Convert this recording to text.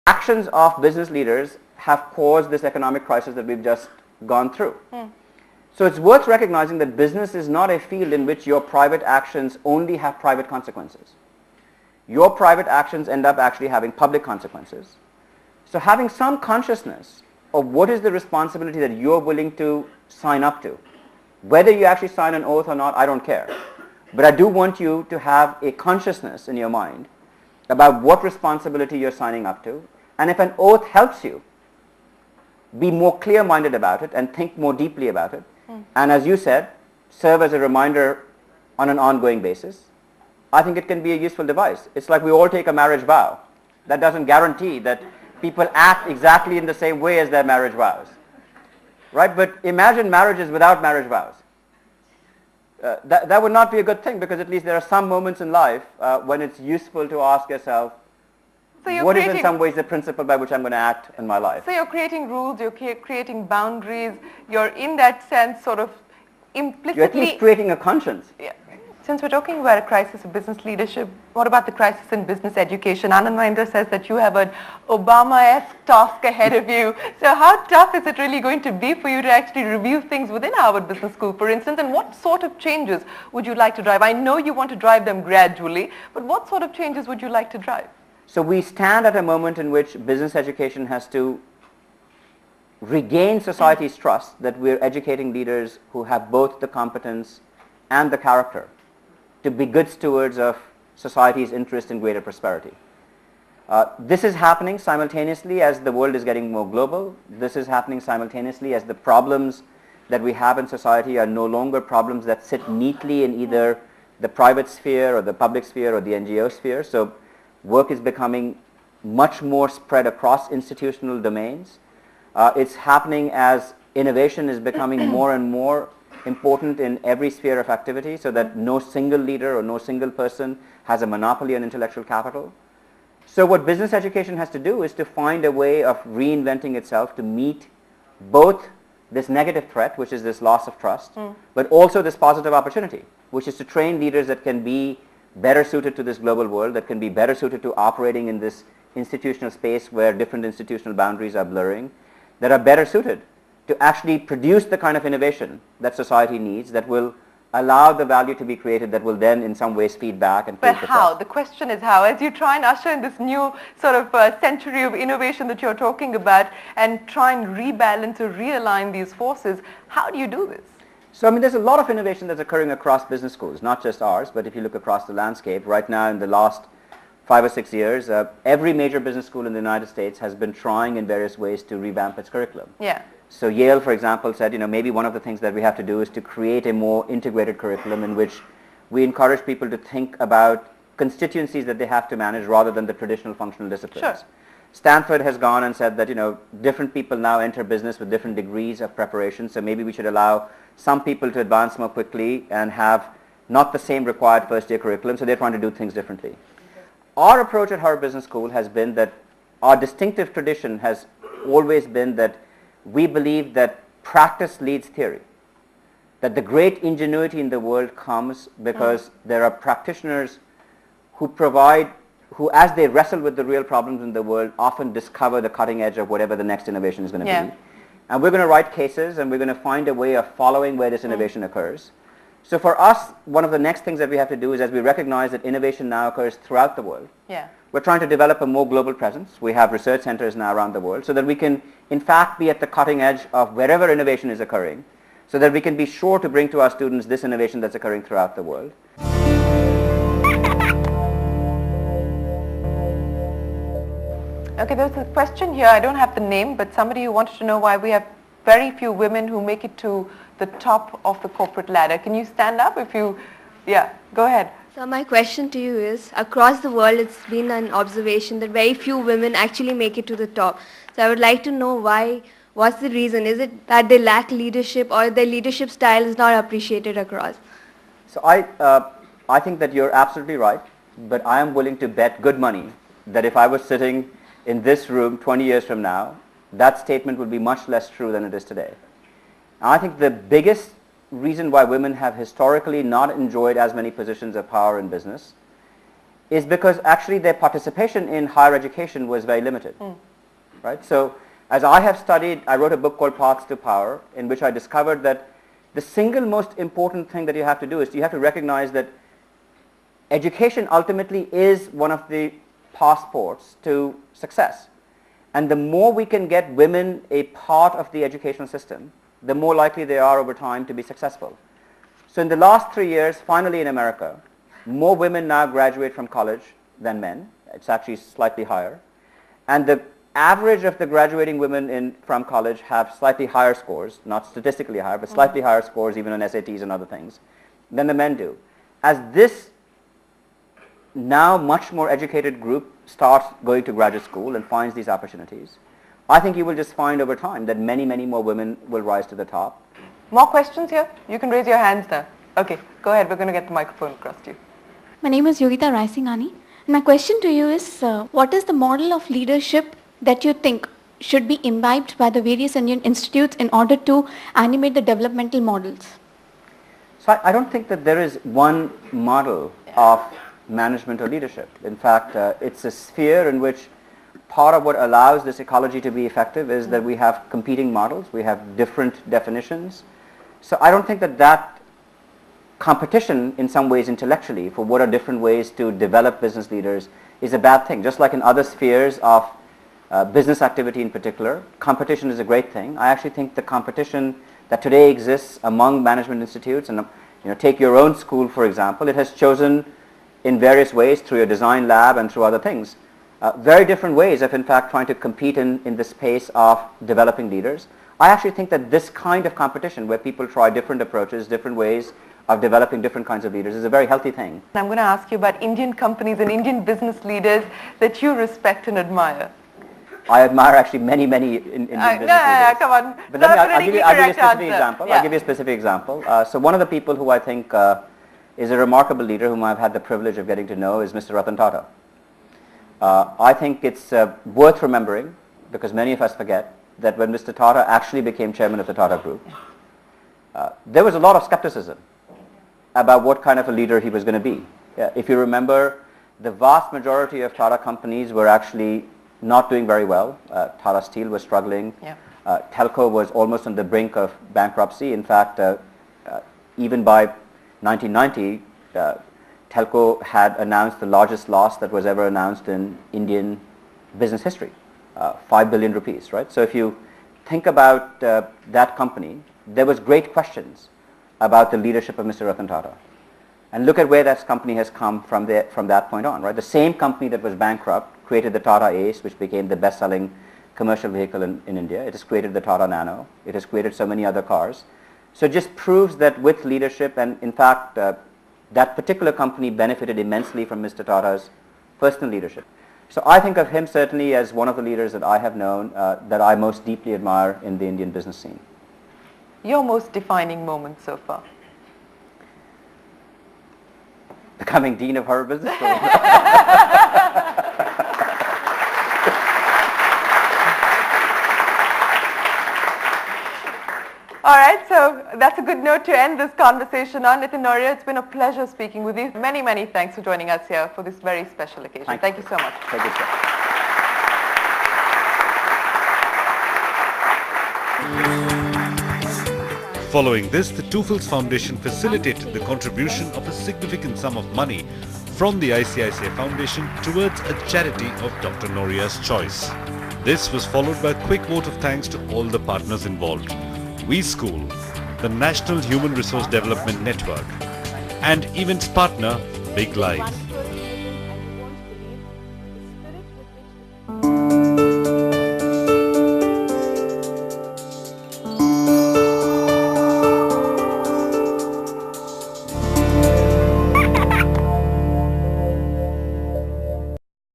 actions of business leaders have caused this economic crisis that we've just gone through. So it's worth recognizing that business is not a field in which your private actions only have private consequences. Your private actions end up actually having public consequences. So having some consciousness of what is the responsibility that you're willing to sign up to, whether you actually sign an oath or not, I don't care. But I do want you to have a consciousness in your mind about what responsibility you're signing up to. And if an oath helps you, be more clear-minded about it and think more deeply about it. And as you said, serve as a reminder on an ongoing basis. I think it can be a useful device. It's like we all take a marriage vow. That doesn't guarantee that people act exactly in the same way as their marriage vows. Right? But imagine marriages without marriage vows. That would not be a good thing, because at least there are some moments in life when it's useful to ask yourself, what is in some ways the principle by which I'm going to act in my life? So you're creating rules, you're creating boundaries, you're in that sense sort of implicitly... You're at least creating a conscience. Yeah. Since we're talking about a crisis of business leadership, what about the crisis in business education? Anand Mahindra says that you have an Obama-esque task ahead of you. So how tough is it really going to be for you to actually review things within Harvard Business School, for instance, and what sort of changes would you like to drive? I know you want to drive them gradually, but what sort of changes would you like to drive? So we stand at a moment in which business education has to regain society's trust that we're educating leaders who have both the competence and the character to be good stewards of society's interest in greater prosperity. This is happening simultaneously as the world is getting more global. This is happening simultaneously as the problems that we have in society are no longer problems that sit neatly in either the private sphere or the public sphere or the NGO sphere. So work is becoming much more spread across institutional domains. It's happening as innovation is becoming more and more important in every sphere of activity, so that no single leader or no single person has a monopoly on intellectual capital. So what business education has to do is to find a way of reinventing itself to meet both this negative threat, which is this loss of trust, but also this positive opportunity, which is to train leaders that can be better suited to this global world, that can be better suited to operating in this institutional space where different institutional boundaries are blurring, that are better suited to actually produce the kind of innovation that society needs, that will allow the value to be created, that will then in some ways feed back and create the trust. But how? The question is how. As you try and usher in this new sort of century of innovation that you're talking about and try and rebalance or realign these forces, how do you do this? So I mean, there's a lot of innovation that's occurring across business schools, not just ours, but if you look across the landscape, right now in the last 5 or 6 years, every major business school in the United States has been trying in various ways to revamp its curriculum. Yeah. So Yale, for example, said, maybe one of the things that we have to do is to create a more integrated curriculum in which we encourage people to think about constituencies that they have to manage rather than the traditional functional disciplines. Sure. Stanford has gone and said that, different people now enter business with different degrees of preparation, so maybe we should allow some people to advance more quickly and have not the same required first-year curriculum, so they're trying to do things differently. Our approach at Harvard Business School has been that our distinctive tradition has always been that we believe that practice leads theory, that the great ingenuity in the world comes because there are practitioners who as they wrestle with the real problems in the world, often discover the cutting edge of whatever the next innovation is going to be. And we're going to write cases and we're going to find a way of following where this innovation occurs. So for us, one of the next things that we have to do is, as we recognize that innovation now occurs throughout the world, we're trying to develop a more global presence. We have research centers now around the world so that we can, in fact, be at the cutting edge of wherever innovation is occurring, so that we can be sure to bring to our students this innovation that's occurring throughout the world. Okay, there's a question here. I don't have the name, but somebody who wanted to know why we have very few women who make it to the top of the corporate ladder. Can you stand up if you... Yeah, go ahead. So my question to you is, across the world it's been an observation that very few women actually make it to the top. So I would like to know why, what's the reason? Is it that they lack leadership or their leadership style is not appreciated across? So I think that you're absolutely right, but I am willing to bet good money that if I was sitting in this room 20 years from now, that statement would be much less true than it is today. And I think the biggest reason why women have historically not enjoyed as many positions of power in business is because actually their participation in higher education was very limited. Right? So as I have studied, I wrote a book called Paths to Power, in which I discovered that the single most important thing that you have to do is you have to recognize that education ultimately is one of the passports to success. And the more we can get women a part of the educational system, the more likely they are over time to be successful. So in the last 3 years, finally in America, more women now graduate from college than men. It's actually slightly higher. And the average of the graduating women from college have slightly higher scores, not statistically higher, but slightly higher scores even on SATs and other things, than the men do. As this now much more educated group starts going to graduate school and finds these opportunities, I think you will just find over time that many, many more women will rise to the top. More questions here? You can raise your hands now. Okay, go ahead. We're going to get the microphone across to you. My name is Yogita Raisinghani. My question to you is, what is the model of leadership that you think should be imbibed by the various Indian institutes in order to animate the developmental models? So I don't think that there is one model of management or leadership. In fact, it's a sphere in which part of what allows this ecology to be effective is that we have competing models, we have different definitions. So I don't think that that competition in some ways intellectually for what are different ways to develop business leaders is a bad thing. Just like in other spheres of business activity in particular, competition is a great thing. I actually think the competition that today exists among management institutes, and take your own school for example, it has chosen in various ways through your design lab and through other things, very different ways of in fact trying to compete in the space of developing leaders. I actually think that this kind of competition where people try different approaches, different ways of developing different kinds of leaders is a very healthy thing. I'm going to ask you about Indian companies and Indian business leaders that you respect and admire. I admire actually many Indian business leaders. Come on. But I'll give you a specific example. Yeah. I'll give you a specific example. So one of the people who I think is a remarkable leader whom I've had the privilege of getting to know is Mr. Ratan Tata. I think it's worth remembering, because many of us forget, that when Mr. Tata actually became chairman of the Tata Group, there was a lot of skepticism about what kind of a leader he was going to be. If you remember, the vast majority of Tata companies were actually not doing very well. Tata Steel was struggling. Telco was almost on the brink of bankruptcy. In fact, even by 1990, Telco had announced the largest loss that was ever announced in Indian business history, 5 billion rupees, right? So if you think about that company, there was great questions about the leadership of Mr. Ratan Tata. And look at where that company has come from that point on, right? The same company that was bankrupt created the Tata Ace, which became the best-selling commercial vehicle in India. It has created the Tata Nano. It has created so many other cars. So it just proves that with leadership, and in fact, that particular company benefited immensely from Mr. Tata's personal leadership. So I think of him certainly as one of the leaders that I have known that I most deeply admire in the Indian business scene. Your most defining moment so far? Becoming Dean of Harvard Business School. All right, so that's a good note to end this conversation on. Nitin Nohria, it's been a pleasure speaking with you. Many thanks for joining us here for this very special occasion. Thank you so much. Thank you, sir. Following this, the Toofles Foundation facilitated the contribution of a significant sum of money from the ICICI Foundation towards a charity of Dr. Nohria's choice. This was followed by a quick vote of thanks to all the partners involved: We School, the National Human Resource Development Network, and events partner Big Life.